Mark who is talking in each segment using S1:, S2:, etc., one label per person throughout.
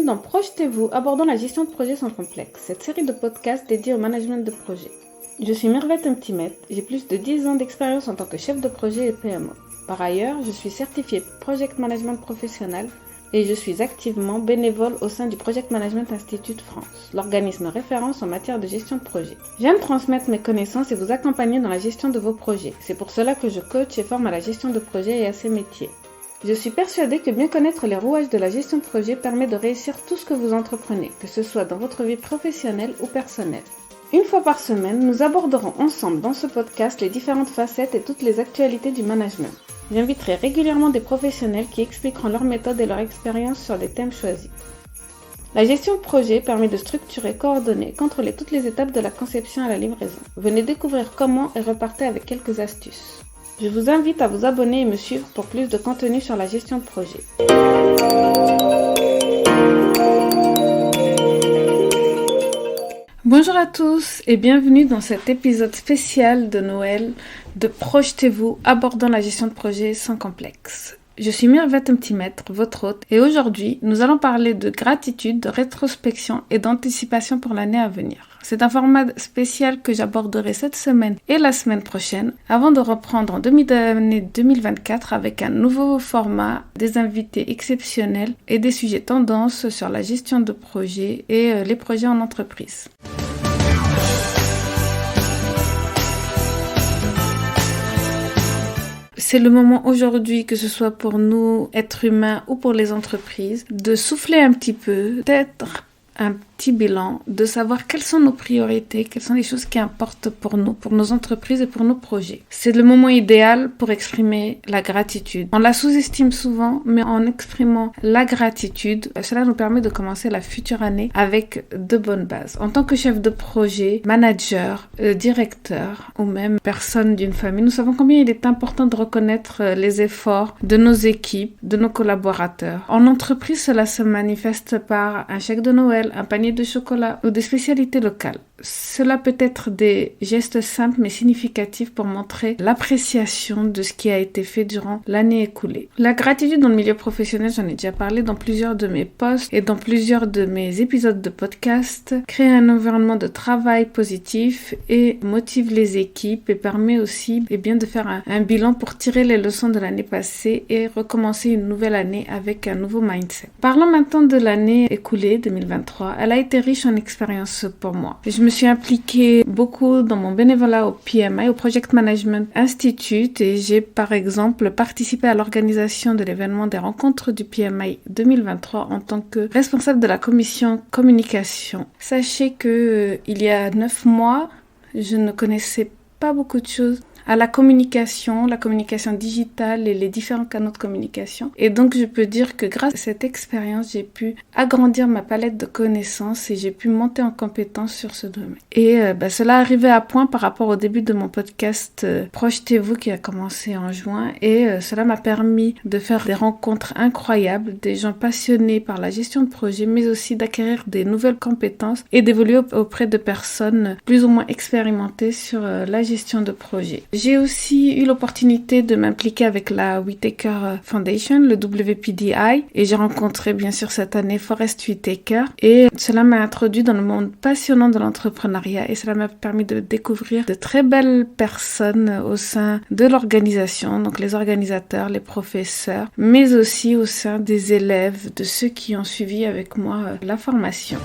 S1: dans Projetez-vous, abordant la gestion de projet sans complexe, cette série de podcasts dédiée au management de projet. Je suis Mervette Mtimet, j'ai plus de 10 ans d'expérience en tant que chef de projet et PMO. Par ailleurs, je suis certifiée Project Management Professionnel et je suis activement bénévole au sein du Project Management Institute France, l'organisme référence en matière de gestion de projet. J'aime transmettre mes connaissances et vous accompagner dans la gestion de vos projets. C'est pour cela que je coach et forme à la gestion de projet et à ses métiers. Je suis persuadée que bien connaître les rouages de la gestion de projet permet de réussir tout ce que vous entreprenez, que ce soit dans votre vie professionnelle ou personnelle. Une fois par semaine, nous aborderons ensemble dans ce podcast les différentes facettes et toutes les actualités du management. J'inviterai régulièrement des professionnels qui expliqueront leurs méthodes et leur expérience sur les thèmes choisis. La gestion de projet permet de structurer, coordonner, contrôler toutes les étapes de la conception à la livraison. Venez découvrir comment et repartez avec quelques astuces. Je vous invite à vous abonner et me suivre pour plus de contenu sur la gestion de projet. Bonjour à tous et bienvenue dans cet épisode spécial de Noël de Projetez-vous, abordant la gestion de projet sans complexe. Je suis Mervette Mtimet, votre hôte, et aujourd'hui, nous allons parler de gratitude, de rétrospection et d'anticipation pour l'année à venir. C'est un format spécial que j'aborderai cette semaine et la semaine prochaine, avant de reprendre en début d'année 2024 avec un nouveau format, des invités exceptionnels et des sujets tendances sur la gestion de projets et les projets en entreprise. C'est le moment aujourd'hui, que ce soit pour nous, êtres humains ou pour les entreprises, de souffler un petit peu, d'être un petit bilan, de savoir quelles sont nos priorités, quelles sont les choses qui importent pour nous, pour nos entreprises et pour nos projets. C'est le moment idéal pour exprimer la gratitude. On la sous-estime souvent, mais en exprimant la gratitude, cela nous permet de commencer la future année avec de bonnes bases. En tant que chef de projet, manager, directeur ou même personne d'une famille, nous savons combien il est important de reconnaître les efforts de nos équipes, de nos collaborateurs. En entreprise, cela se manifeste par un chèque de Noël, un panier de chocolat ou des spécialités locales. Cela peut être des gestes simples mais significatifs pour montrer l'appréciation de ce qui a été fait durant l'année écoulée. La gratitude dans le milieu professionnel, j'en ai déjà parlé dans plusieurs de mes posts et dans plusieurs de mes épisodes de podcast, crée un environnement de travail positif et motive les équipes et permet aussi de faire un bilan pour tirer les leçons de l'année passée et recommencer une nouvelle année avec un nouveau mindset. Parlons maintenant de l'année écoulée 2023. Elle a été riche en expériences pour moi. Je me suis impliquée beaucoup dans mon bénévolat au PMI, au Project Management Institute, et j'ai par exemple participé à l'organisation de l'événement des rencontres du PMI 2023 en tant que responsable de la commission communication. Sachez que il y a 9 mois, je ne connaissais pas beaucoup de choses à la communication digitale et les différents canaux de communication. Et donc, je peux dire que grâce à cette expérience, j'ai pu agrandir ma palette de connaissances et j'ai pu monter en compétence sur ce domaine. Et cela arrivait à point par rapport au début de mon podcast Projetez-vous qui a commencé en juin et cela m'a permis de faire des rencontres incroyables, des gens passionnés par la gestion de projet, mais aussi d'acquérir des nouvelles compétences et d'évoluer auprès de personnes plus ou moins expérimentées sur la gestion de projet. J'ai aussi eu l'opportunité de m'impliquer avec la Whitaker Foundation, le WPDI, et j'ai rencontré bien sûr cette année Forest Whitaker et cela m'a introduit dans le monde passionnant de l'entrepreneuriat et cela m'a permis de découvrir de très belles personnes au sein de l'organisation, donc les organisateurs, les professeurs, mais aussi au sein des élèves, de ceux qui ont suivi avec moi la formation.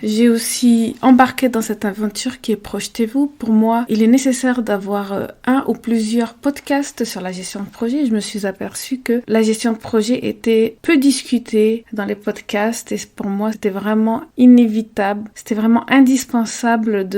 S1: J'ai aussi embarqué dans cette aventure qui est Projetez-vous. Pour moi, il est nécessaire d'avoir un ou plusieurs podcasts sur la gestion de projet. Je me suis aperçue que la gestion de projet était peu discutée dans les podcasts et pour moi, c'était vraiment inévitable. C'était vraiment indispensable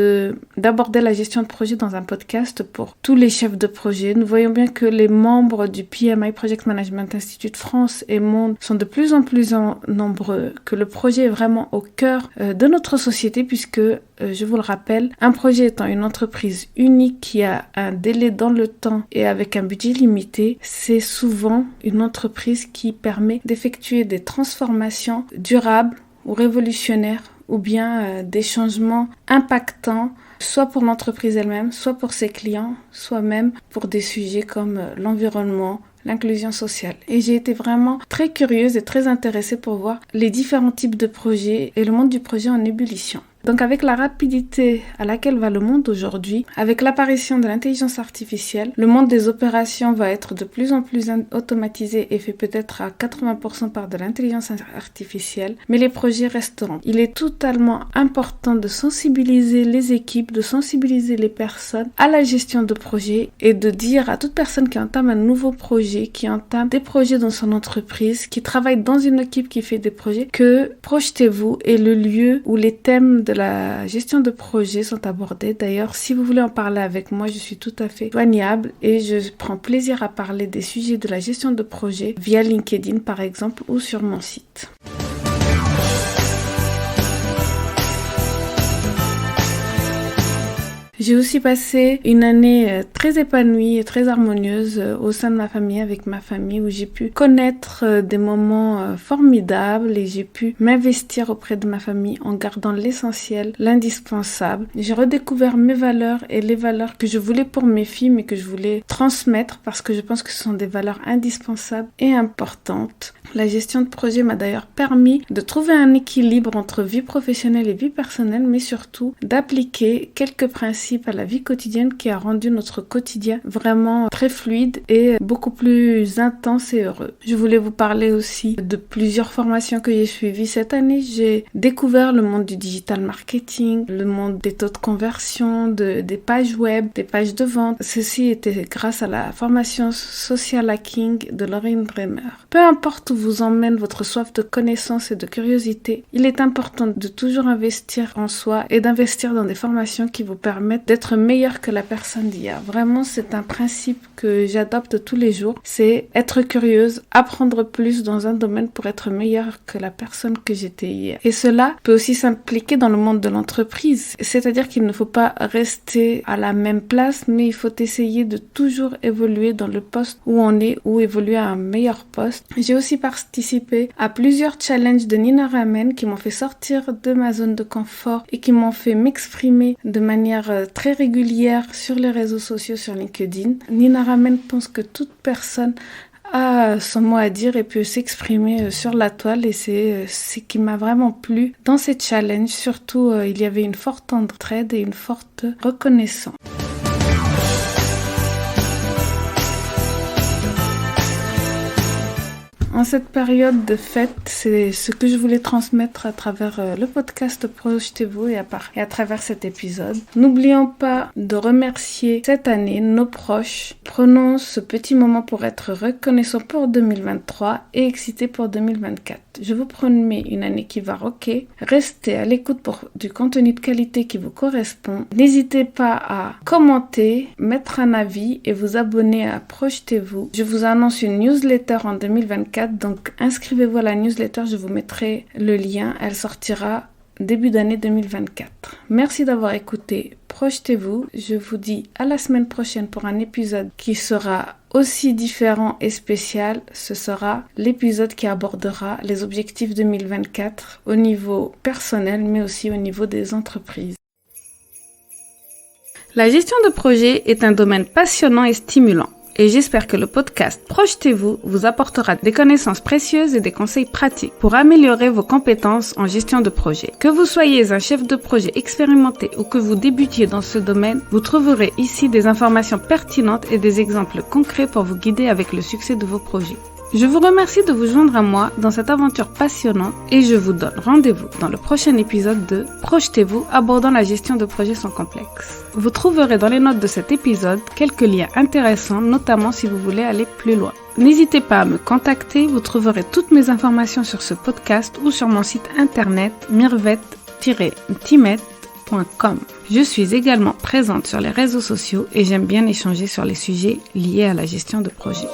S1: d'aborder la gestion de projet dans un podcast pour tous les chefs de projet. Nous voyons bien que les membres du PMI, Project Management Institute France et Monde, sont de plus en plus nombreux, que le projet est vraiment au cœur de notre société puisque, je vous le rappelle, un projet étant une entreprise unique qui a un délai dans le temps et avec un budget limité, c'est souvent une entreprise qui permet d'effectuer des transformations durables ou révolutionnaires ou bien des changements impactants, soit pour l'entreprise elle-même, soit pour ses clients, soit même pour des sujets comme l'environnement, l'inclusion sociale. Et j'ai été vraiment très curieuse et très intéressée pour voir les différents types de projets et le monde du projet en ébullition. Donc avec la rapidité à laquelle va le monde aujourd'hui, avec l'apparition de l'intelligence artificielle, le monde des opérations va être de plus en plus automatisé et fait peut-être à 80% par de l'intelligence artificielle, mais les projets resteront. Il est totalement important de sensibiliser les équipes, de sensibiliser les personnes à la gestion de projets et de dire à toute personne qui entame un nouveau projet, qui entame des projets dans son entreprise, qui travaille dans une équipe qui fait des projets, que Projetez-vous est le lieu où les thèmes de la gestion de projet sont abordés. D'ailleurs, si vous voulez en parler avec moi, je suis tout à fait joignable et je prends plaisir à parler des sujets de la gestion de projet via LinkedIn par exemple ou sur mon site. J'ai aussi passé une année très épanouie et très harmonieuse au sein de ma famille, avec ma famille, où j'ai pu connaître des moments formidables et j'ai pu m'investir auprès de ma famille en gardant l'essentiel, l'indispensable. J'ai redécouvert mes valeurs et les valeurs que je voulais pour mes filles, mais que je voulais transmettre parce que je pense que ce sont des valeurs indispensables et importantes. La gestion de projet m'a d'ailleurs permis de trouver un équilibre entre vie professionnelle et vie personnelle, mais surtout d'appliquer quelques principes à la vie quotidienne qui a rendu notre quotidien vraiment très fluide et beaucoup plus intense et heureux. Je voulais vous parler aussi de plusieurs formations que j'ai suivies cette année. J'ai découvert le monde du digital marketing, le monde des taux de conversion, des pages web, des pages de vente. Ceci était grâce à la formation Social Hacking de Lorraine Bremer. Peu importe où vous emmène votre soif de connaissance et de curiosité, il est important de toujours investir en soi et d'investir dans des formations qui vous permettent d'être meilleur que la personne d'hier. Vraiment, c'est un principe que j'adopte tous les jours. C'est être curieuse, apprendre plus dans un domaine pour être meilleur que la personne que j'étais hier. Et cela peut aussi s'impliquer dans le monde de l'entreprise. C'est-à-dire qu'il ne faut pas rester à la même place, mais il faut essayer de toujours évoluer dans le poste où on est ou évoluer à un meilleur poste. J'ai aussi participé à plusieurs challenges de Nina Ramen qui m'ont fait sortir de ma zone de confort et qui m'ont fait m'exprimer de manière très régulière sur les réseaux sociaux, sur LinkedIn. Nina Ramen pense que toute personne a son mot à dire et peut s'exprimer sur la toile et c'est ce qui m'a vraiment plu dans ces challenges. Surtout, il y avait une forte entraide et une forte reconnaissance. En cette période de fête, c'est ce que je voulais transmettre à travers le podcast Projetez-vous et à travers cet épisode. N'oublions pas de remercier cette année nos proches. Prenons ce petit moment pour être reconnaissants pour 2023 et excités pour 2024. Je vous promets une année qui va rocker. Restez à l'écoute pour du contenu de qualité qui vous correspond. N'hésitez pas à commenter, mettre un avis et vous abonner à Projetez-vous. Je vous annonce une newsletter en 2024. Donc inscrivez-vous à la newsletter, je vous mettrai le lien, elle sortira début d'année 2024. Merci d'avoir écouté Projetez-vous, je vous dis à la semaine prochaine pour un épisode qui sera aussi différent et spécial. Ce sera l'épisode qui abordera les objectifs 2024 au niveau personnel mais aussi au niveau des entreprises. La gestion de projet est un domaine passionnant et stimulant. Et j'espère que le podcast Projetez-vous vous apportera des connaissances précieuses et des conseils pratiques pour améliorer vos compétences en gestion de projet. Que vous soyez un chef de projet expérimenté ou que vous débutiez dans ce domaine, vous trouverez ici des informations pertinentes et des exemples concrets pour vous guider avec le succès de vos projets. Je vous remercie de vous joindre à moi dans cette aventure passionnante et je vous donne rendez-vous dans le prochain épisode de Projetez-vous abordant la gestion de projets sans complexe. Vous trouverez dans les notes de cet épisode quelques liens intéressants, notamment si vous voulez aller plus loin. N'hésitez pas à me contacter, vous trouverez toutes mes informations sur ce podcast ou sur mon site internet mirvet-timet.com. Je suis également présente sur les réseaux sociaux et j'aime bien échanger sur les sujets liés à la gestion de projet.